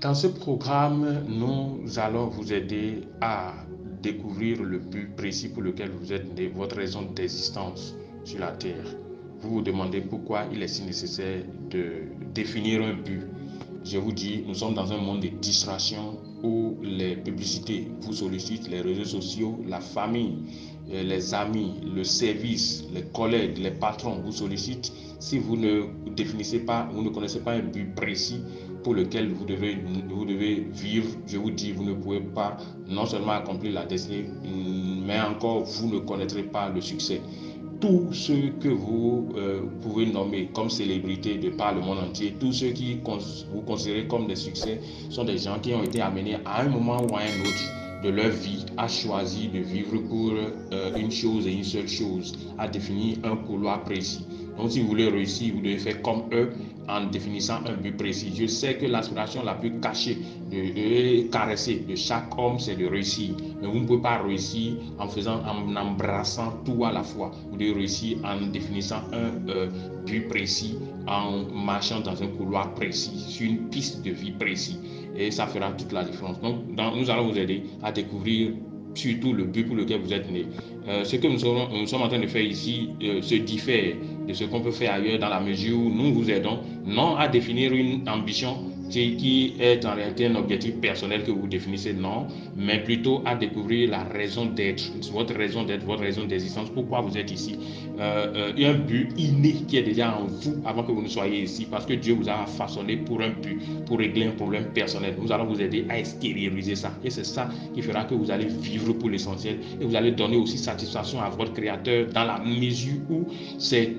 Dans ce programme, nous allons vous aider à découvrir le but précis pour lequel vous êtes né, votre raison d'existence sur la terre. Vous vous demandez pourquoi il est si nécessaire de définir un but. Je vous dis, nous sommes dans un monde de distraction où les publicités vous sollicitent, les réseaux sociaux, la famille, les amis, le service, les collègues, les patrons vous sollicitent. Si vous ne définissez pas, vous ne connaissez pas un but précis pour lequel vous devez vivre, je vous dis, vous ne pouvez pas non seulement accomplir la destinée, mais encore vous ne connaîtrez pas le succès. Tous ceux que vous pouvez nommer comme célébrités de par le monde entier, tous ceux qui vous considérez comme des succès sont des gens qui ont été amenés à un moment ou à un autre de leur vie à choisir de vivre pour une chose et une seule chose, à définir un couloir précis. Donc si vous voulez réussir, vous devez faire comme eux en définissant un but précis. Je sais que l'aspiration la plus cachée et caressée de chaque homme, c'est de réussir. Mais vous ne pouvez pas réussir en embrassant tout à la fois. Vous devez réussir en définissant un but précis, en marchant dans un couloir précis, sur une piste de vie précise. Et ça fera toute la différence. Donc, nous allons vous aider à découvrir surtout le but pour lequel vous êtes né. Ce que nous sommes en train de faire ici se diffère de ce qu'on peut faire ailleurs dans la mesure où nous vous aidons non à définir une ambition qui est en réalité un objectif personnel que vous définissez, non, mais plutôt à découvrir la raison d'être, votre raison d'existence, pourquoi vous êtes ici. Il y a un but inné qui est déjà en vous avant que vous ne soyez ici, parce que Dieu vous a façonné pour un but, pour régler un problème personnel. Nous allons vous aider à extérioriser ça, et c'est ça qui fera que vous allez vivre pour l'essentiel, et vous allez donner aussi satisfaction à votre Créateur dans la mesure où c'est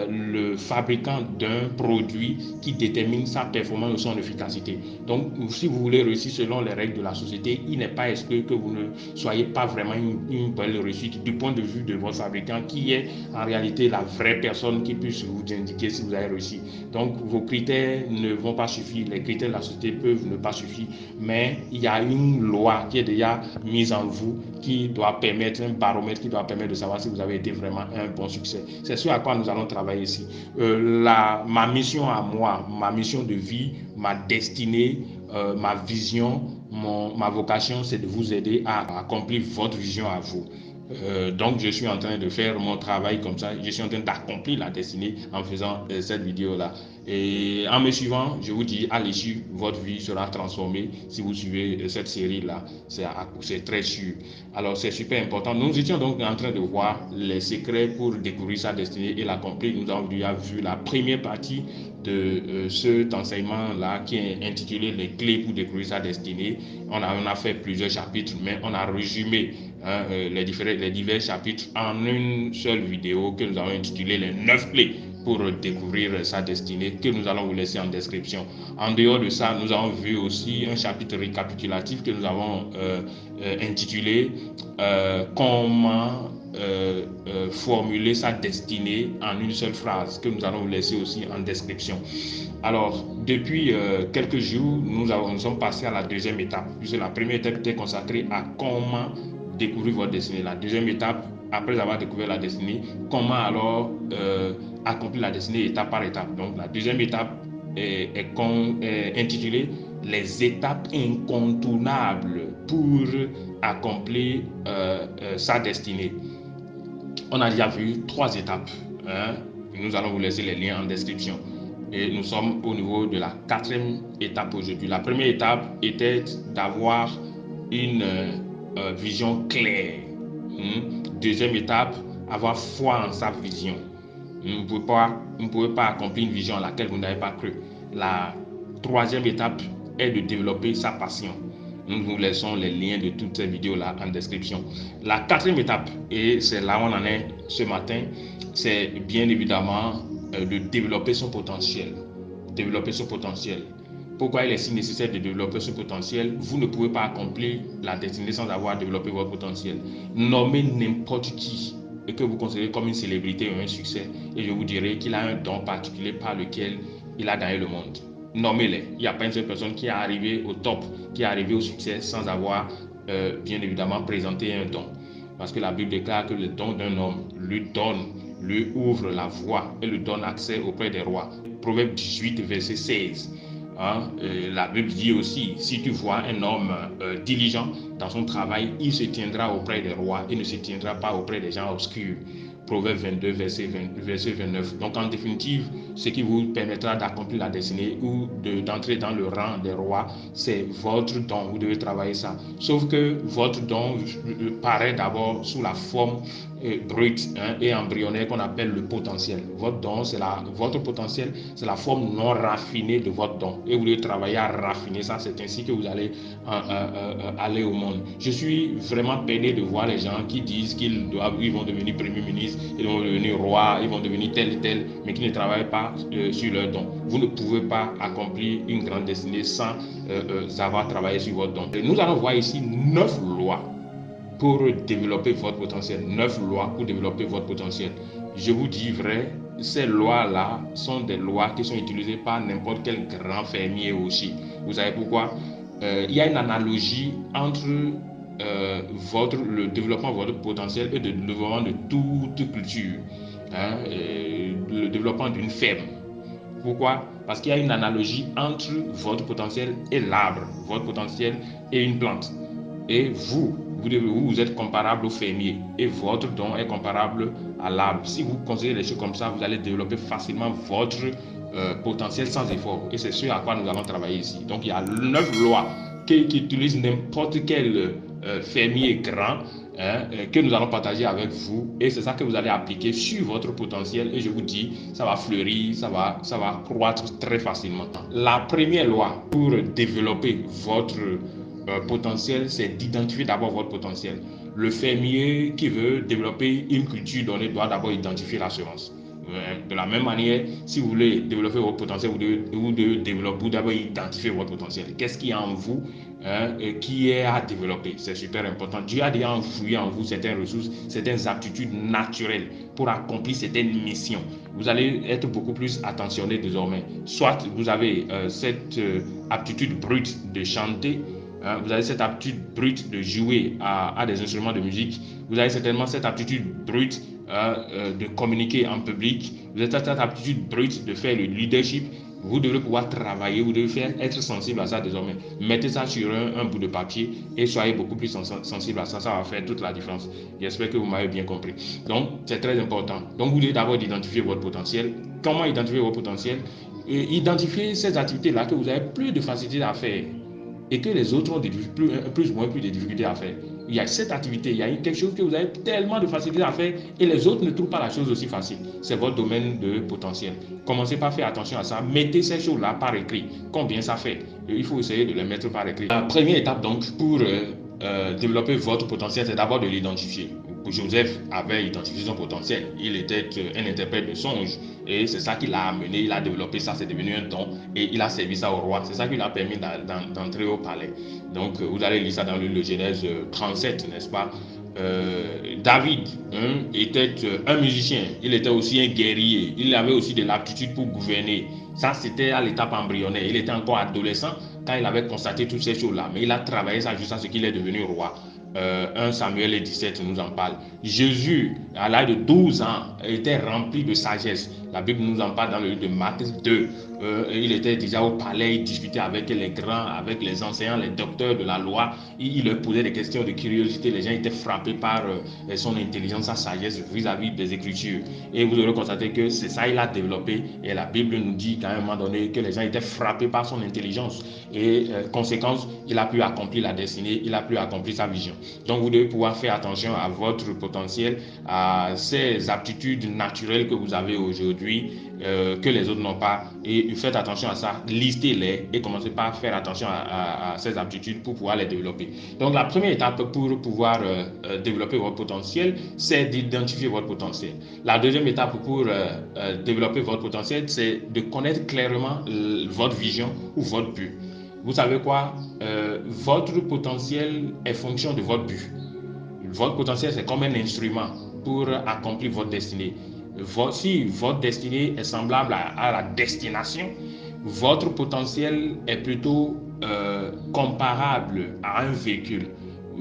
le fabricant d'un produit qui détermine sa performance ou son efficacité. Donc, si vous voulez réussir selon les règles de la société, il n'est pas exclu que vous ne soyez pas vraiment une belle réussite du point de vue de votre fabricant, qui est en réalité la vraie personne qui puisse vous indiquer si vous avez réussi. Donc, vos critères ne vont pas suffire, les critères de la société peuvent ne pas suffire, mais il y a une loi qui est déjà mise en vous, qui doit permettre, un baromètre qui doit permettre de savoir si vous avez été vraiment un bon succès. C'est ce à quoi nous allons travailler ici. Ma mission à moi, ma mission de vie, ma destinée, ma vision, ma vocation, c'est de vous aider à accomplir votre vision à vous. Donc je suis en train de faire mon travail comme ça, je suis en train d'accomplir la destinée en faisant cette vidéo là, et en me suivant, je vous dis, à l'issue, votre vie sera transformée si vous suivez cette série là, c'est très sûr. Alors c'est super important. Nous étions donc en train de voir les secrets pour découvrir sa destinée et l'accomplir. Nous avons déjà vu la première partie de cet enseignement là qui est intitulé les clés pour découvrir sa destinée. On a fait plusieurs chapitres, mais on a résumé les divers chapitres en une seule vidéo que nous avons intitulée les 9 clés pour découvrir sa destinée, que nous allons vous laisser en description. En dehors de ça, nous avons vu aussi un chapitre récapitulatif que nous avons intitulé comment formuler sa destinée en une seule phrase, que nous allons vous laisser aussi en description. Alors, depuis quelques jours, nous sommes passés à la deuxième étape, puisque la première étape était consacrée à comment découvrir votre destinée. La deuxième étape, après avoir découvert la destinée, comment alors accomplir la destinée étape par étape. Donc la deuxième étape est intitulée les étapes incontournables pour accomplir sa destinée. On a déjà vu 3 étapes. Nous allons vous laisser les liens en description. Et nous sommes au niveau de la 4e étape aujourd'hui. La première étape était d'avoir une vision claire. Deuxième étape, avoir foi en sa vision. Vous ne pouvez pas accomplir une vision à laquelle vous n'avez pas cru. La 3e étape est de développer sa passion. Nous vous laissons les liens de toutes ces vidéos-là en description. La 4e étape, et c'est là où on en est ce matin, c'est bien évidemment de développer son potentiel. Développer son potentiel. Pourquoi il est si nécessaire de développer ce potentiel? Vous ne pouvez pas accomplir la destinée sans avoir développé votre potentiel. Nommez n'importe qui et que vous considérez comme une célébrité ou un succès, et je vous dirai qu'il a un don particulier par lequel il a gagné le monde. Nommez-les. Il n'y a pas une seule personne qui est arrivée au top, qui est arrivée au succès sans avoir bien évidemment présenté un don. Parce que la Bible déclare que le don d'un homme lui ouvre la voie et lui donne accès auprès des rois. Proverbe 18, verset 16. Hein. La Bible dit aussi, si tu vois un homme diligent dans son travail, il se tiendra auprès des rois et ne se tiendra pas auprès des gens obscurs. Proverbe 22, verset 29. Donc en définitive, ce qui vous permettra d'accomplir la destinée ou d'entrer dans le rang des rois, c'est votre don. Vous devez travailler ça. Sauf que votre don paraît d'abord sous la forme brute, hein, et embryonnaire qu'on appelle le potentiel. Votre don, votre potentiel, c'est la forme non raffinée de votre don. Et vous devez travailler à raffiner ça. C'est ainsi que vous allez aller au monde. Je suis vraiment peiné de voir les gens qui disent qu'ils vont devenir premier ministre, ils vont devenir roi, ils vont devenir tel et tel, mais qui ne travaillent pas sur leur don. Vous ne pouvez pas accomplir une grande destinée sans avoir travaillé sur votre don. Et nous allons voir ici 9 lois pour développer votre potentiel. 9 lois pour développer votre potentiel. Je vous dis vrai, ces lois-là sont des lois qui sont utilisées par n'importe quel grand fermier aussi. Vous savez pourquoi? Il y a une analogie entre le développement de votre potentiel et le développement de toute culture. Hein, le développement d'une ferme. Pourquoi? Parce qu'il y a une analogie entre votre potentiel et l'arbre, votre potentiel et une plante. Et vous êtes comparable au fermier et votre don est comparable à l'arbre. Si vous considérez les choses comme ça, vous allez développer facilement votre potentiel sans effort. Et c'est ce à quoi nous allons travailler ici. Donc il y a 9 lois qui utilisent n'importe quel fermier grand, hein, que nous allons partager avec vous, et c'est ça que vous allez appliquer sur votre potentiel, et je vous dis, ça va fleurir, ça va croître très facilement. La première loi pour développer votre potentiel, c'est d'identifier d'abord votre potentiel. Le fermier qui veut développer une culture donnée doit d'abord identifier la semence. De la même manière, si vous voulez développer votre potentiel, vous devez d'abord identifier votre potentiel. Qu'est-ce qu'il y a en vous, hein, qui est à développer? C'est super important. Dieu a déjà enfoui en vous certaines ressources, certaines aptitudes naturelles pour accomplir certaines missions. Vous allez être beaucoup plus attentionné désormais. Soit vous avez cette aptitude brute de chanter, vous avez cette aptitude brute de jouer à des instruments de musique, vous avez certainement cette aptitude brute de communiquer en public, vous avez cette aptitude brute de faire le leadership. Vous devez pouvoir travailler, vous devez être sensible à ça désormais. Mettez ça sur un bout de papier et soyez beaucoup plus sensible à ça, ça va faire toute la différence. J'espère que vous m'avez bien compris. Donc c'est très important. Donc vous devez d'abord identifier votre potentiel. Comment identifier votre potentiel? Identifier ces activités-là que vous avez plus de facilité à faire et que les autres ont plus de difficultés à faire. Il y a cette activité, il y a quelque chose que vous avez tellement de facilité à faire et les autres ne trouvent pas la chose aussi facile. C'est votre domaine de potentiel. Commencez par faire attention à ça. Mettez ces choses-là par écrit. Combien ça fait? Il faut essayer de les mettre par écrit. La première étape donc pour développer votre potentiel, c'est d'abord de l'identifier. Joseph avait identifié son potentiel. Il était un interprète de songes et c'est ça qui l'a amené, il a développé ça, c'est devenu un don et il a servi ça au roi. C'est ça qui lui a permis d'entrer au palais. Donc vous allez lire ça dans le Genèse 37, n'est-ce pas? David était un musicien, il était aussi un guerrier, il avait aussi de l'aptitude pour gouverner. Ça, c'était à l'étape embryonnaire. Il était encore adolescent quand il avait constaté toutes ces choses-là, mais il a travaillé ça jusqu'à ce qu'il est devenu roi. 1 Samuel 17 nous en parle. Jésus, à l'âge de 12 ans, était rempli de sagesse. La Bible nous en parle dans le livre de Marc 2. Il était déjà au palais, il discutait avec les grands, avec les enseignants, les docteurs de la loi. Il leur posait des questions de curiosité. Les gens étaient frappés par son intelligence, sa sagesse vis-à-vis des Écritures. Et vous aurez constaté que c'est ça qu'il a développé. Et la Bible nous dit qu'à un moment donné que les gens étaient frappés par son intelligence. Et conséquence, il a pu accomplir la destinée, il a pu accomplir sa vision. Donc vous devez pouvoir faire attention à votre potentiel, à ces aptitudes naturelles que vous avez aujourd'hui, que les autres n'ont pas, et faites attention à ça, listez-les et commencez par faire attention à ces aptitudes pour pouvoir les développer. Donc la première étape pour pouvoir développer votre potentiel, c'est d'identifier votre potentiel. La deuxième étape pour développer votre potentiel, c'est de connaître clairement votre vision ou votre but. Vous savez quoi? Votre potentiel est fonction de votre but. Votre potentiel, c'est comme un instrument pour accomplir votre destinée. Si votre destinée est semblable à la destination, votre potentiel est plutôt comparable à un véhicule.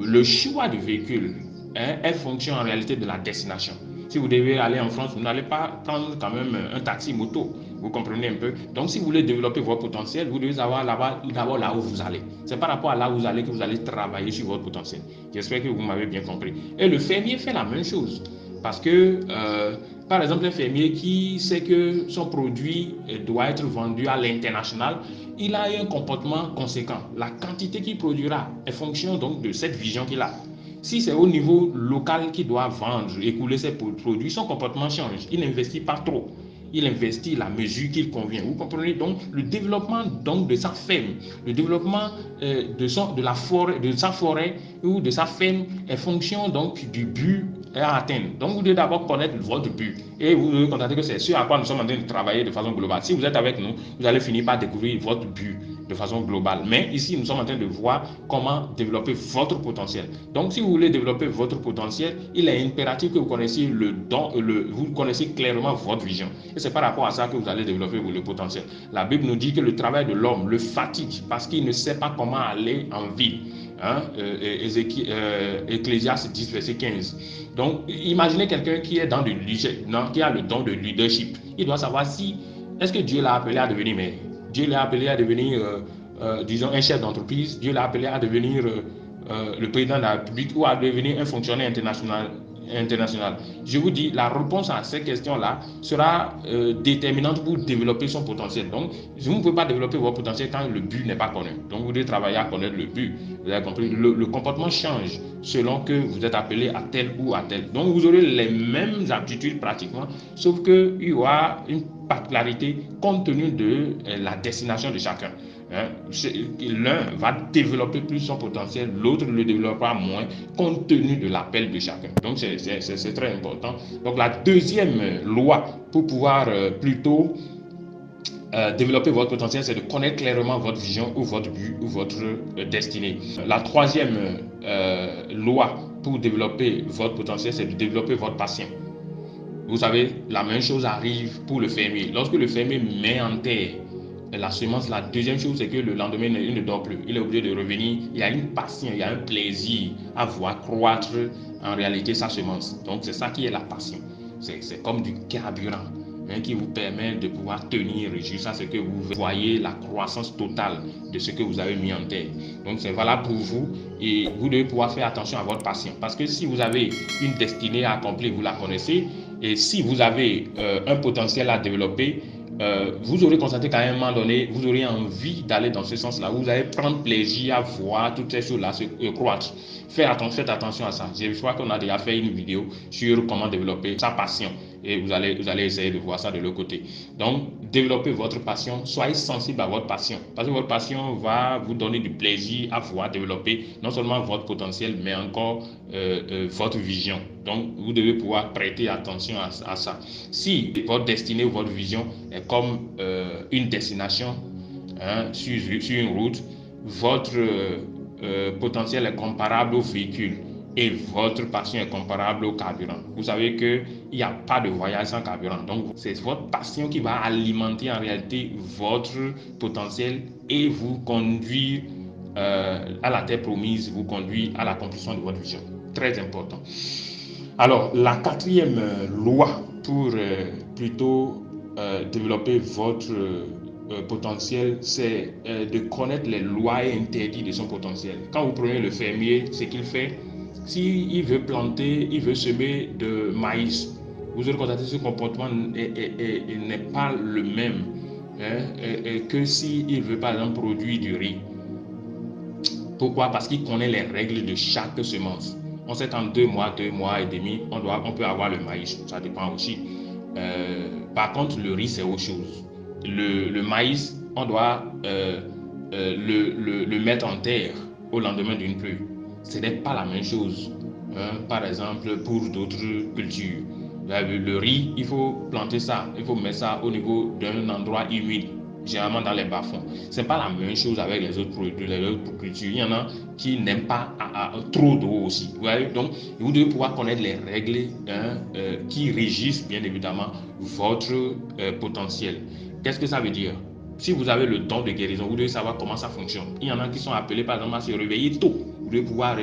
Le choix du véhicule est fonction en réalité de la destination. Si vous devez aller en France, vous n'allez pas prendre quand même un taxi moto. Vous comprenez un peu? Donc, si vous voulez développer votre potentiel, vous devez savoir d'abord là où vous allez. C'est par rapport à là où vous allez que vous allez travailler sur votre potentiel. J'espère que vous m'avez bien compris. Et le fermier fait la même chose. Parce que, par exemple, un fermier qui sait que son produit doit être vendu à l'international, il a un comportement conséquent. La quantité qu'il produira est fonction donc de cette vision qu'il a. Si c'est au niveau local qu'il doit vendre, écouler ses produits, son comportement change. Il n'investit pas trop. Il investit la mesure qu'il convient. Vous comprenez donc le développement donc de sa ferme, le développement de sa forêt ou de sa ferme est fonction donc du but à atteindre. Donc vous devez d'abord connaître votre but et vous devez constater que c'est ce à quoi nous sommes en train de travailler de façon globale. Si vous êtes avec nous, vous allez finir par découvrir votre but de façon globale. Mais ici, nous sommes en train de voir comment développer votre potentiel. Donc, si vous voulez développer votre potentiel, il est impératif que vous connaissiez vous connaissiez clairement votre vision. Et c'est par rapport à ça que vous allez développer le potentiel. La Bible nous dit que le travail de l'homme le fatigue parce qu'il ne sait pas comment aller en ville. Ecclésiaste 10, verset 15. Donc, imaginez quelqu'un qui est qui a le don de leadership. Il doit savoir est-ce que Dieu l'a appelé à devenir maire. Dieu l'a appelé à devenir, disons, un chef d'entreprise. Dieu l'a appelé à devenir le président de la République ou à devenir un fonctionnaire international. Je vous dis, la réponse à ces questions-là sera déterminante pour développer son potentiel. Donc, vous ne pouvez pas développer votre potentiel quand le but n'est pas connu. Donc, vous devez travailler à connaître le but. Vous avez compris? Le comportement change selon que vous êtes appelé à tel ou à tel. Donc, vous aurez les mêmes aptitudes pratiquement, sauf qu'il y aura une particularité compte tenu de la destination de chacun. L'un va développer plus son potentiel, l'autre le développera moins compte tenu de l'appel de chacun. Donc c'est très important. Donc la deuxième loi pour pouvoir plutôt développer votre potentiel, c'est de connaître clairement votre vision ou votre but ou votre destinée. La troisième loi pour développer votre potentiel, c'est de développer votre passion. Vous savez, la même chose arrive pour le fermier. Lorsque le fermier met en terre la semence, la deuxième chose, c'est que le lendemain, il ne dort plus. Il est obligé de revenir. Il y a une passion, il y a un plaisir à voir croître en réalité sa semence. Donc, c'est ça qui est la passion. C'est comme du carburant qui vous permet de pouvoir tenir jusqu'à ce que vous voyez la croissance totale de ce que vous avez mis en terre. Donc, c'est valable pour vous et vous devez pouvoir faire attention à votre passion. Parce que si vous avez une destinée à accomplir, vous la connaissez. Et si vous avez un potentiel à développer, vous aurez constaté qu'à un moment donné, vous aurez envie d'aller dans ce sens-là. Vous allez prendre plaisir à voir toutes ces choses-là se croître. Faites attention à ça. Je crois qu'on a déjà fait une vidéo sur comment développer sa passion. Et vous allez essayer de voir ça de l'autre côté. Donc, développez votre passion. Soyez sensible à votre passion. Parce que votre passion va vous donner du plaisir à pouvoir développer non seulement votre potentiel, mais encore votre vision. Donc, vous devez pouvoir prêter attention à ça. Si votre destinée ou votre vision est comme une destination sur une route, votre potentiel est comparable au véhicule et votre passion est comparable au carburant. Vous savez qu'il n'y a pas de voyage sans carburant. Donc, c'est votre passion qui va alimenter en réalité votre potentiel et vous conduire à la terre promise, vous conduire à l'accomplissement de votre vision. Très important. Alors, la quatrième loi pour plutôt développer votre potentiel, c'est de connaître les lois et interdits de son potentiel. Quand vous prenez le fermier, ce qu'il fait, s'il veut planter, il veut semer de maïs, vous aurez constaté que ce comportement n'est pas le même que s'il veut par exemple produire du riz. Pourquoi? Parce qu'il connaît les règles de chaque semence. On sait qu'en 2 mois et demi, on peut avoir le maïs. Ça dépend aussi. Par contre, le riz, c'est autre chose. Le maïs, on doit le mettre en terre au lendemain d'une pluie. Ce n'est pas la même chose. Par exemple, pour d'autres cultures. Le riz, il faut planter ça. Il faut mettre ça au niveau d'un endroit humide. Généralement dans les bas-fonds. Ce n'est pas la même chose avec les autres produits, les autres cultures. Il y en a qui n'aiment pas trop d'eau aussi. Vous voyez? Donc, vous devez pouvoir connaître les règles qui régissent bien évidemment votre potentiel. Qu'est-ce que ça veut dire? Si vous avez le don de guérison, vous devez savoir comment ça fonctionne. Il y en a qui sont appelés par exemple à se réveiller tôt. Vous devez pouvoir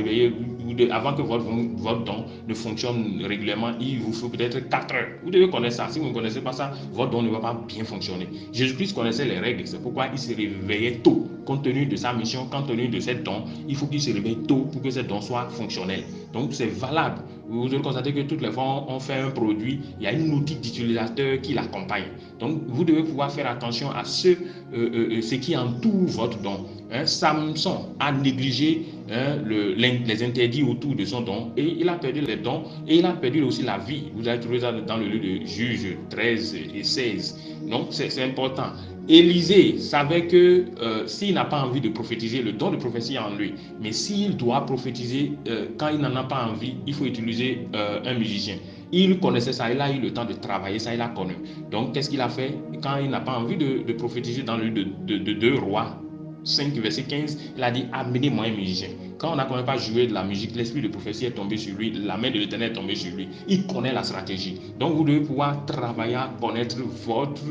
avant que votre don ne fonctionne régulièrement, il vous faut peut-être 4 heures. Vous devez connaître ça. Si vous ne connaissez pas ça, votre don ne va pas bien fonctionner. Jésus-Christ connaissait les règles, c'est pourquoi il se réveillait tôt. Compte tenu de sa mission, compte tenu de ses dons, il faut qu'il se réveille tôt pour que ces dons soient fonctionnels. Donc c'est valable. Vous devez constater que toutes les fois on fait un produit, il y a une outil d'utilisateur qui l'accompagne. Donc vous devez pouvoir faire attention à ce qui entoure votre don. Samson a négligé les interdits autour de son don et il a perdu les dons et il a perdu aussi la vie. Vous allez trouver ça dans le livre de Juges 13 et 16. Donc c'est important. Élisée savait que s'il n'a pas envie de prophétiser, le don de prophétie est en lui. Mais s'il doit prophétiser, quand il n'en a pas envie, il faut utiliser un musicien. Il connaissait ça, il a eu le temps de travailler ça, il a connu. Donc qu'est-ce qu'il a fait? Quand il n'a pas envie de prophétiser dans le livre de 2 Rois 5, verset 15, il a dit, amenez-moi un musicien. Quand on n'a quand même pas joué de la musique, l'esprit de prophétie est tombé sur lui, la main de l'Éternel est tombée sur lui. Il connaît la stratégie. Donc vous devez pouvoir travailler à connaître votre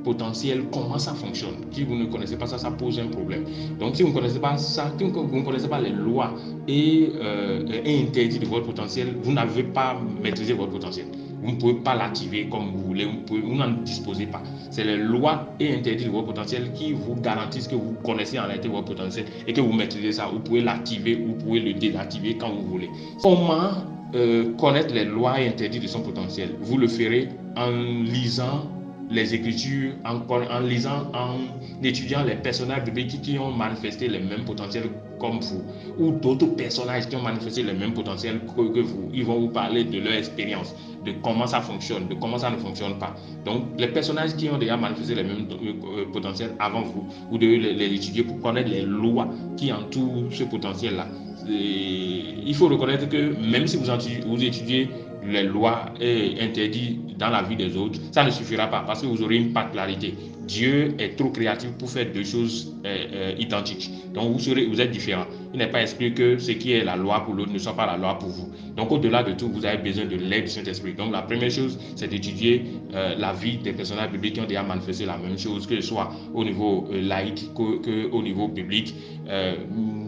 potentiel, comment ça fonctionne. Si vous ne connaissez pas ça, ça pose un problème. Donc si vous ne connaissez pas ça, si vous ne connaissez pas les lois et interdits de votre potentiel, vous n'avez pas maîtrisé votre potentiel. Vous ne pouvez pas l'activer comme vous voulez, vous n'en disposez pas. C'est les lois et interdits de votre potentiel qui vous garantissent que vous connaissez en réalité votre potentiel et que vous maîtrisez ça. Vous pouvez l'activer ou vous pouvez le désactiver quand vous voulez. Comment connaître les lois et interdits de son potentiel? Vous le ferez en lisant les Écritures, en lisant, en étudiant les personnages bibliques qui ont manifesté les mêmes potentiels comme vous, ou d'autres personnages qui ont manifesté les mêmes potentiels que vous. Ils vont vous parler de leur expérience, de comment ça fonctionne, de comment ça ne fonctionne pas. Donc, les personnages qui ont déjà manifesté les mêmes potentiels avant vous, vous devez les étudier pour connaître les lois qui entourent ce potentiel-là. Il faut reconnaître que même si vous étudiez les lois et interdits dans la vie des autres, ça ne suffira pas parce que vous aurez une particularité. Dieu est trop créatif pour faire deux choses identiques. Donc vous êtes différents. Il n'est pas exclu que ce qui est la loi pour l'autre ne soit pas la loi pour vous. Donc au-delà de tout, vous avez besoin de l'aide du Saint-Esprit. Donc la première chose, c'est d'étudier la vie des personnages bibliques qui ont déjà manifesté la même chose, que ce soit au niveau laïque qu'au niveau biblique.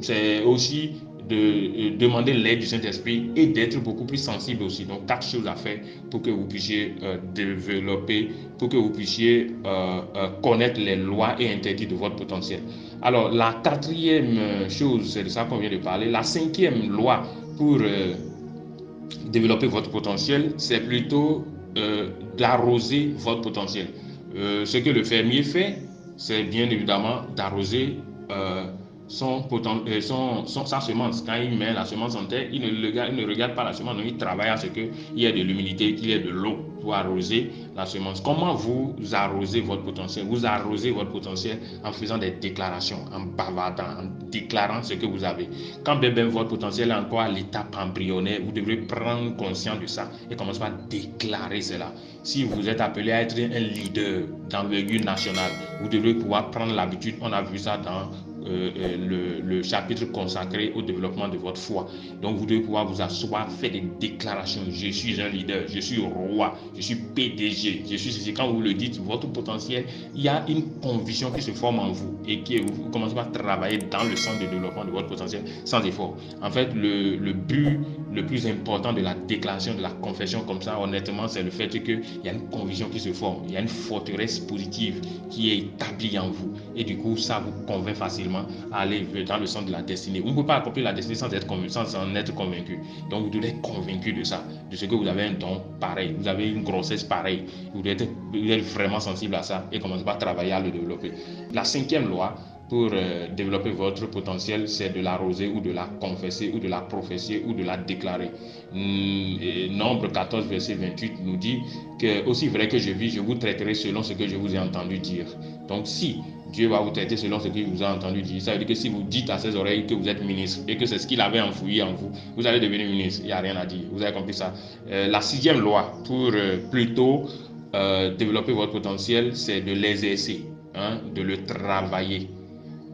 C'est aussi de demander l'aide du Saint-Esprit et d'être beaucoup plus sensible aussi. Donc 4 choses à faire pour que vous puissiez développer, pour que vous puissiez connaître les lois et interdits de votre potentiel. Alors la 4e chose, c'est de ça qu'on vient de parler. La 5e loi pour développer votre potentiel, c'est plutôt d'arroser votre potentiel. Ce que le fermier fait, c'est bien évidemment d'arroser sa semence. Quand il met la semence en terre, il ne regarde pas la semence, donc il travaille à ce qu'il y ait de l'humidité, qu'il y ait de l'eau pour arroser la semence. Comment vous arrosez votre potentiel? Vous arrosez votre potentiel en faisant des déclarations, en bavardant, en déclarant ce que vous avez. Quand bien votre potentiel est encore à l'étape embryonnaire, vous devrez prendre conscience de ça et commencer par déclarer cela. Si vous êtes appelé à être un leader d'envergure nationale, vous devrez pouvoir prendre l'habitude, on a vu ça dans le chapitre consacré au développement de votre foi. Donc vous devez pouvoir vous asseoir, faire des déclarations. Je suis un leader, je suis roi, je suis PDG, je suis ceci. Quand vous le dites, votre potentiel, il y a une conviction qui se forme en vous et qui vous commencez à travailler dans le sens de développement de votre potentiel sans effort. En fait, le but le plus important de la déclaration, de la confession comme ça, honnêtement, c'est le fait qu'il y a une conviction qui se forme, il y a une forteresse positive qui est établie en vous et du coup, ça vous convainc facilement à aller dans le sens de la destinée. Vous ne pouvez pas accomplir la destinée sans en être convaincu. Donc vous devez être convaincu de ça, de ce que vous avez un don pareil, vous avez une grossesse pareille, vous devez être vraiment sensible à ça et commencer par travailler à le développer. La 5e loi pour développer votre potentiel, c'est de l'arroser ou de la confesser ou de la prophétiser ou de la déclarer. Nombre 14, verset 28 nous dit que aussi vrai que je vis, je vous traiterai selon ce que je vous ai entendu dire. Donc si Dieu va vous traiter selon ce qu'il vous a entendu dire, ça veut dire que si vous dites à ses oreilles que vous êtes ministre et que c'est ce qu'il avait enfoui en vous, vous allez devenir ministre, il n'y a rien à dire. Vous avez compris ça. La 6e loi pour plutôt développer votre potentiel, c'est de l'exercer, de le travailler.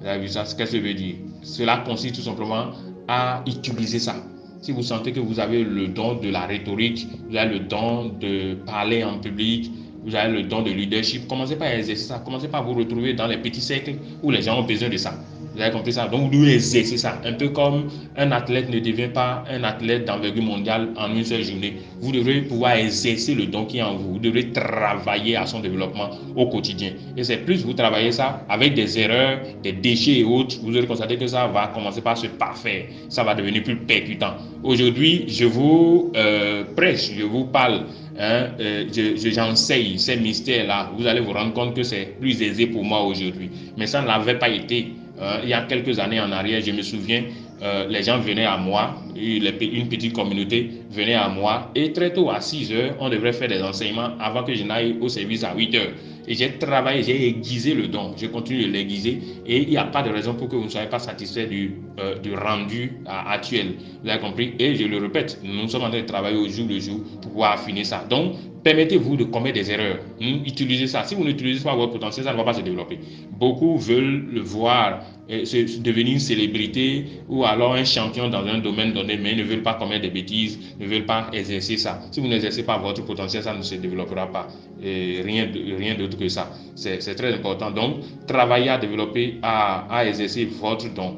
Vous avez vu ça? Qu'est-ce que ça veut dire? Cela consiste tout simplement à utiliser ça. Si vous sentez que vous avez le don de la rhétorique, vous avez le don de parler en public, vous avez le don de leadership, commencez pas à exercer ça. Commencez pas à vous retrouver dans les petits cercles où les gens ont besoin de ça. Vous avez compris ça? Donc, vous devez exercer ça. Un peu comme un athlète ne devient pas un athlète d'envergure mondiale en une seule journée. Vous devrez pouvoir exercer le don qui est en vous. Vous devrez travailler à son développement au quotidien. Et c'est plus vous travaillez ça avec des erreurs, des déchets et autres, vous aurez constaté que ça va commencer par se parfaire. Ça va devenir plus percutant. Aujourd'hui, je vous prêche, je vous parle. J'enseigne ces mystères-là. Vous allez vous rendre compte que c'est plus aisé pour moi aujourd'hui. Mais ça ne l'avait pas été. Il y a quelques années en arrière, je me souviens, les gens venaient à moi, une petite communauté venait à moi, et très tôt, à 6 heures, on devrait faire des enseignements avant que je n'aille au service à 8 heures. Et j'ai travaillé, j'ai aiguisé le don, je continue de l'aiguiser, et il n'y a pas de raison pour que vous ne soyez pas satisfait du rendu actuel. Vous avez compris? Et je le répète, nous sommes en train de travailler au jour le jour pour pouvoir affiner ça. Donc, permettez-vous de commettre des erreurs. Utilisez ça. Si vous n'utilisez pas votre potentiel, ça ne va pas se développer. Beaucoup veulent le voir devenir une célébrité ou alors un champion dans un domaine donné, mais ne veulent pas commettre des bêtises, ne veulent pas exercer ça. Si vous n'exercez pas votre potentiel, ça ne se développera pas. Et rien d'autre que ça. C'est très important. Donc, travaillez à développer, à exercer votre don.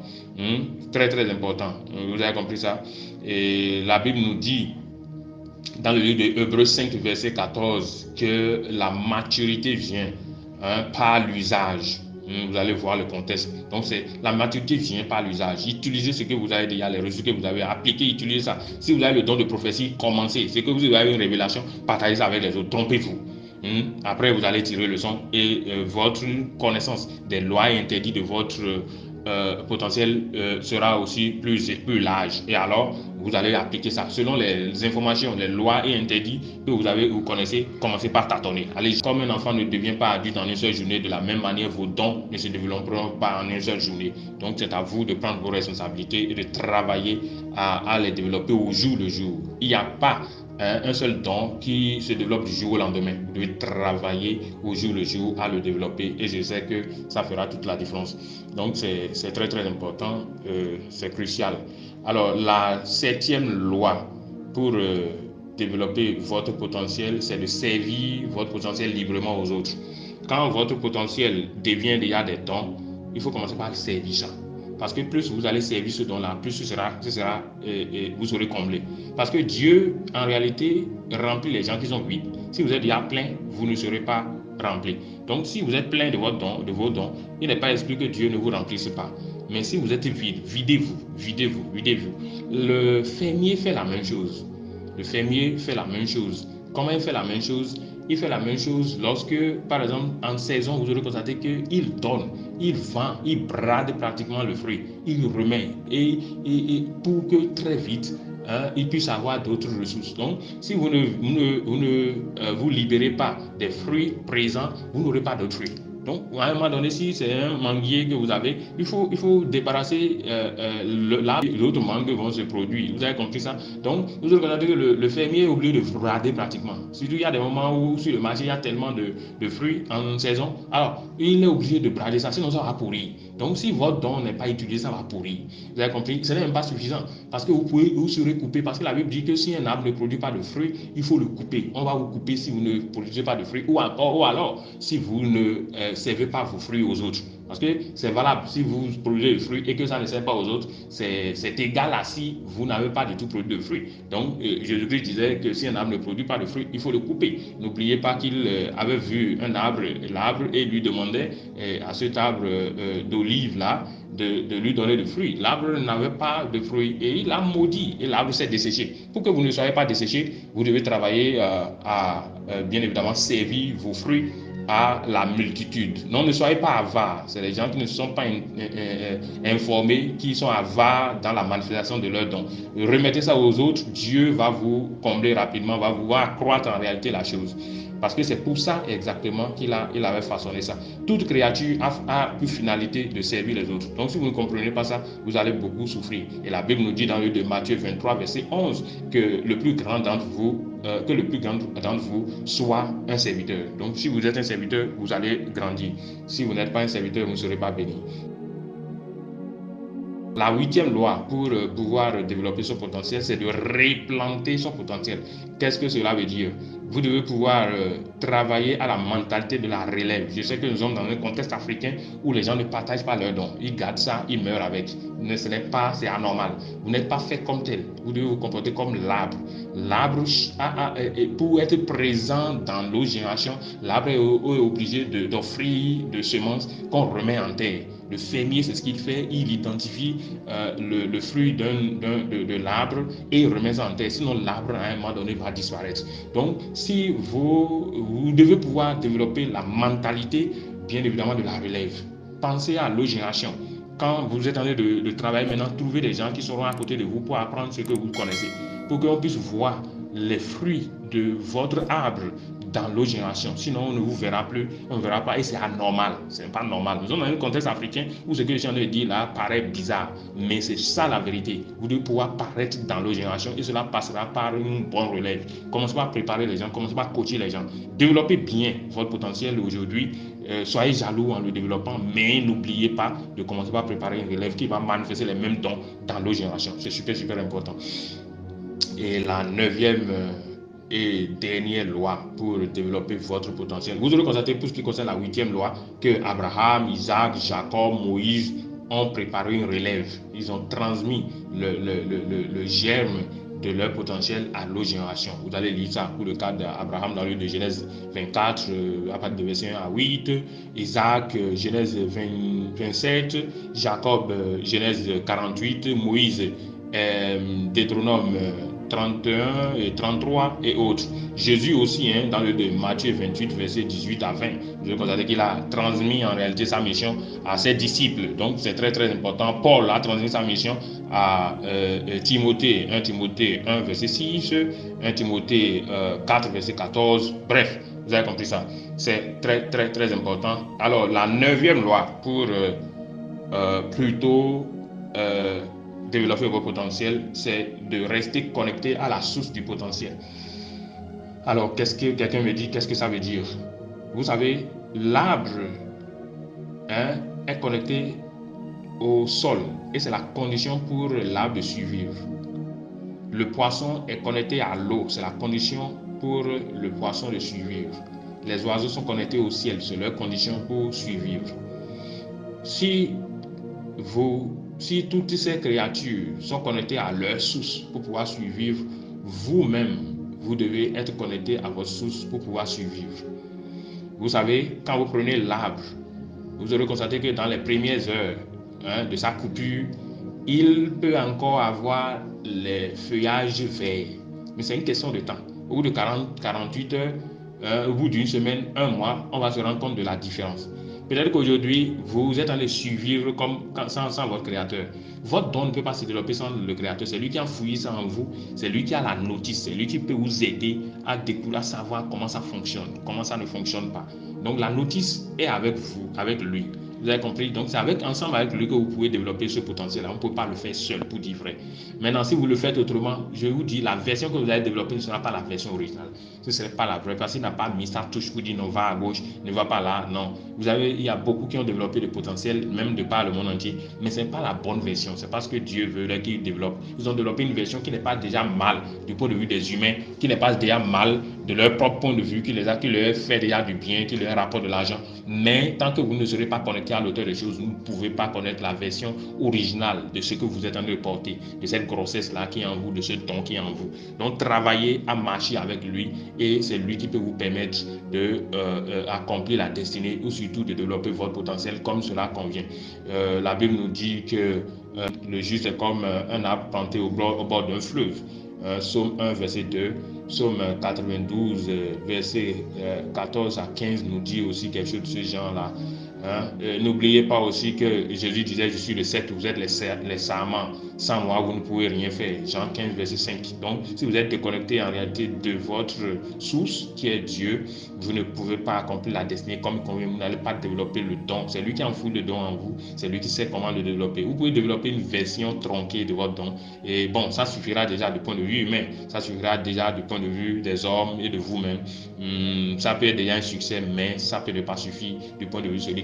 Très, très important. Vous avez compris ça? Et la Bible nous dit, dans le livre de Hébreux 5, verset 14, que la maturité vient par l'usage. Vous allez voir le contexte. Donc, la maturité vient par l'usage. Utilisez ce que vous avez déjà, les ressources que vous avez appliquées, utilisez ça. Si vous avez le don de prophétie, commencez. C'est que vous avez une révélation, partagez ça avec les autres. Trompez-vous. Après, vous allez tirer le son et votre connaissance des lois et interdits de votre potentiel sera aussi plus large. Et alors, vous allez appliquer ça selon les informations, les lois et interdits que vous connaissez. Commencez par tâtonner. Allez, comme un enfant ne devient pas adulte en une seule journée, de la même manière, vos dons ne se développeront pas en une seule journée. Donc, c'est à vous de prendre vos responsabilités et de travailler à les développer au jour le jour. Il n'y a pas un seul don qui se développe du jour au lendemain. Vous devez travailler au jour le jour à le développer et je sais que ça fera toute la différence. Donc c'est très très important, c'est crucial. Alors la 7e loi pour développer votre potentiel, c'est de servir votre potentiel librement aux autres. Quand votre potentiel devient déjà des dons, il faut commencer par servir ça. Parce que plus vous allez servir ce don-là, plus vous serez comblé. Parce que Dieu, en réalité, remplit les gens qui sont vides. Si vous êtes déjà plein, vous ne serez pas rempli. Donc, si vous êtes plein de vos dons, il n'est pas exclu que Dieu ne vous remplisse pas. Mais si vous êtes vide, videz-vous. Le fermier fait la même chose. Comment il fait la même chose? Il fait la même chose lorsque, par exemple, en saison, vous aurez constaté qu'il donne, il vend, il brade pratiquement le fruit, il remet, et pour que très vite, il puisse avoir d'autres ressources. Donc, si vous ne vous libérez pas des fruits présents, vous n'aurez pas d'autres fruits. Donc, à un moment donné, si c'est un manguier que vous avez, il faut débarrasser l'arbre, d'autres mangues vont se produire. Vous avez compris ça? Donc, vous avez regardé que le fermier est obligé de brader pratiquement. Surtout, il y a des moments où sur le marché, il y a tellement de fruits en saison. Alors, il est obligé de brader ça, sinon ça va pourrir. Donc, si votre don n'est pas utilisé, ça va pourrir. Vous avez compris? Ce n'est même pas suffisant. Parce que vous serez coupé. Parce que la Bible dit que si un arbre ne produit pas de fruits, il faut le couper. On va vous couper si vous ne produisez pas de fruits. Ou alors, si vous ne servez pas vos fruits aux autres. Parce que c'est valable, si vous produisez des fruits et que ça ne sert pas aux autres, c'est égal à si vous n'avez pas du tout produit de fruits. Donc, Jésus-Christ disait que si un arbre ne produit pas de fruits, il faut le couper. N'oubliez pas qu'il avait vu l'arbre et lui demandait à cet arbre d'olive-là de lui donner des fruits. L'arbre n'avait pas de fruits et il a maudit et l'arbre s'est desséché. Pour que vous ne soyez pas desséché, vous devez travailler à bien évidemment servir vos fruits à la multitude. Non, ne soyez pas avares. C'est les gens qui ne sont pas informés, qui sont avares dans la manifestation de leurs dons. Remettez ça aux autres, Dieu va vous combler rapidement, va vous accroître en réalité la chose. Parce que c'est pour ça exactement qu'il avait façonné ça. Toute créature a une finalité de servir les autres. Donc si vous ne comprenez pas ça, vous allez beaucoup souffrir. Et la Bible nous dit dans le livre de Matthieu 23, verset 11, que le plus grand d'entre vous soit un serviteur. Donc si vous êtes un serviteur, vous allez grandir. Si vous n'êtes pas un serviteur, vous ne serez pas béni. La 8e loi pour pouvoir développer son potentiel, c'est de replanter son potentiel. Qu'est-ce que cela veut dire? Vous devez pouvoir travailler à la mentalité de la relève. Je sais que nous sommes dans un contexte africain où les gens ne partagent pas leurs dons. Ils gardent ça, ils meurent avec. Ce n'est pas, c'est anormal. Vous n'êtes pas fait comme tel. Vous devez vous comporter comme l'arbre. L'arbre, pour être présent dans nos générations, l'arbre est obligé d'offrir de semences qu'on remet en terre. Le fermier, c'est ce qu'il fait, il identifie le fruit de l'arbre et il remet ça en terre. Sinon, l'arbre, à un moment donné, va disparaître. Donc, si vous devez pouvoir développer la mentalité, bien évidemment, de la relève. Pensez à nos générations. Quand vous êtes en train de travailler maintenant, trouvez des gens qui seront à côté de vous pour apprendre ce que vous connaissez, pour qu'on puisse voir les fruits de votre arbre dans l'autre génération. Sinon, on ne vous verra plus, on ne verra pas et c'est anormal. Ce n'est pas normal. Nous sommes dans un contexte africain où ce que les gens disent là paraît bizarre, mais c'est ça la vérité. Vous devez pouvoir paraître dans l'autre génération et cela passera par une bonne relève. Commencez par préparer les gens, commencez par coacher les gens. Développez bien votre potentiel aujourd'hui. Soyez jaloux en le développant, mais n'oubliez pas de commencer par préparer une relève qui va manifester les mêmes dons dans l'autre génération. C'est super, super important. Et la 9e et dernière loi pour développer votre potentiel. Vous aurez constaté pour ce qui concerne la 8e loi que Abraham, Isaac, Jacob, Moïse ont préparé une relève. Ils ont transmis le germe de leur potentiel à l'autre génération. Vous allez lire ça pour le cas d'Abraham dans le livre de Genèse 24, à partir de verset 1 à 8, Isaac, Genèse 27, Jacob, Genèse 48, Moïse, Deutéronome 31 et 33 et autres. Jésus aussi, dans le de Matthieu 28, verset 18 à 20, vous avez constaté qu'il a transmis en réalité sa mission à ses disciples. Donc c'est très très important. Paul a transmis sa mission à Timothée, 1 Timothée 1, verset 6, 1 Timothée 4, verset 14. Bref, vous avez compris ça. C'est très très très important. Alors la 9e loi pour plutôt développer votre potentiel, c'est de rester connecté à la source du potentiel. Alors, qu'est-ce que quelqu'un me dit, qu'est-ce que ça veut dire? Vous savez, l'arbre est connecté au sol et c'est la condition pour l'arbre de survivre. Le poisson est connecté à l'eau, c'est la condition pour le poisson de survivre. Les oiseaux sont connectés au ciel, c'est leur condition pour survivre. Si toutes ces créatures sont connectées à leur source pour pouvoir survivre, vous-même, vous devez être connecté à votre source pour pouvoir survivre. Vous savez, quand vous prenez l'arbre, vous aurez constaté que dans les premières heures de sa coupure, il peut encore avoir les feuillages verts. Mais c'est une question de temps. Au bout de 48 heures, au bout d'une semaine, un mois, on va se rendre compte de la différence. Peut-être qu'aujourd'hui, vous êtes en train de survivre sans votre créateur. Votre don ne peut pas se développer sans le créateur. C'est lui qui a fouillé ça en vous. C'est lui qui a la notice. C'est lui qui peut vous aider à découvrir, à savoir comment ça fonctionne, comment ça ne fonctionne pas. Donc la notice est avec vous, avec lui. Vous avez compris? Donc c'est ensemble avec lui que vous pouvez développer ce potentiel-là. On ne peut pas le faire seul, pour dire vrai. Maintenant, si vous le faites autrement, je vous dis, la version que vous allez développer ne sera pas la version originale. Ce ne serait pas la vraie. Parce qu'il n'a pas mis sa touche pour dire non, va à gauche, ne va pas là. Non. Il y a beaucoup qui ont développé le potentiel, même de par le monde entier. Mais ce n'est pas la bonne version. C'est parce que Dieu veut qu'ils développent. Ils ont développé une version qui n'est pas déjà mal du point de vue des humains, qui n'est pas déjà mal de leur propre point de vue, qui leur fait déjà du bien, qui leur rapporte de l'argent. Mais tant que vous ne serez pas connecté à l'auteur des choses, vous ne pouvez pas connaître la version originale de ce que vous êtes en train de porter, de cette grossesse-là qui est en vous, de ce don qui est en vous. Donc, travaillez à marcher avec lui et c'est lui qui peut vous permettre d'accomplir la destinée ou surtout de développer votre potentiel comme cela convient. La Bible nous dit que le juste est comme un arbre planté au bord d'un fleuve. Psaume 1, verset 2. Psaume 92, verset 14 à 15 nous dit aussi quelque chose de ce genre-là. N'oubliez pas aussi que Jésus disait, je suis le cep, vous êtes les sarments. Sans moi, vous ne pouvez rien faire. Jean 15, verset 5. Donc, si vous êtes déconnecté en réalité de votre source, qui est Dieu, vous ne pouvez pas accomplir la destinée comme convient. Vous n'allez pas développer le don. C'est lui qui enfoui le don en vous. C'est lui qui sait comment le développer. Vous pouvez développer une version tronquée de votre don. Et bon, ça suffira déjà du point de vue humain. Ça suffira déjà du point de vue des hommes et de vous-même. Ça peut être déjà un succès, mais ça peut ne pas suffire du point de vue de celui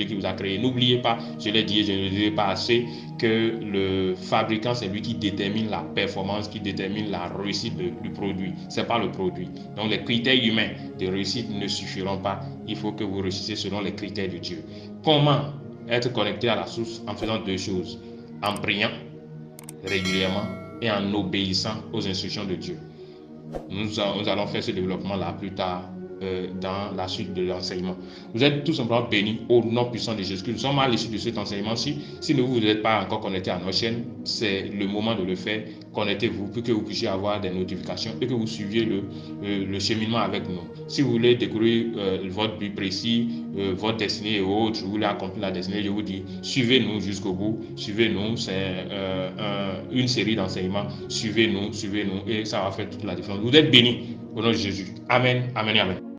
qui vous a créé. N'oubliez pas, je l'ai dit et je ne le dirai pas assez, que le fabricant, c'est lui qui détermine la performance, qui détermine la réussite du produit. Ce n'est pas le produit. Donc les critères humains de réussite ne suffiront pas. Il faut que vous réussissiez selon les critères de Dieu. Comment être connecté à la source? En faisant deux choses. En priant régulièrement et en obéissant aux instructions de Dieu. Nous allons faire ce développement-là plus tard dans la suite de l'enseignement. Vous êtes tout simplement bénis au nom puissant de Jésus-Christ. Nous sommes à l'issue de cet enseignement-ci. Si vous n'êtes pas encore connecté à notre chaîne, c'est le moment de le faire. Connectez-vous pour que vous puissiez avoir des notifications et que vous suiviez le cheminement avec nous. Si vous voulez découvrir votre but précis, votre destinée et autres, vous voulez accomplir la destinée, je vous dis, suivez-nous jusqu'au bout. Suivez-nous, c'est une série d'enseignements. Suivez-nous et ça va faire toute la différence. Vous êtes bénis au nom de Jésus. Amen, amen et amen.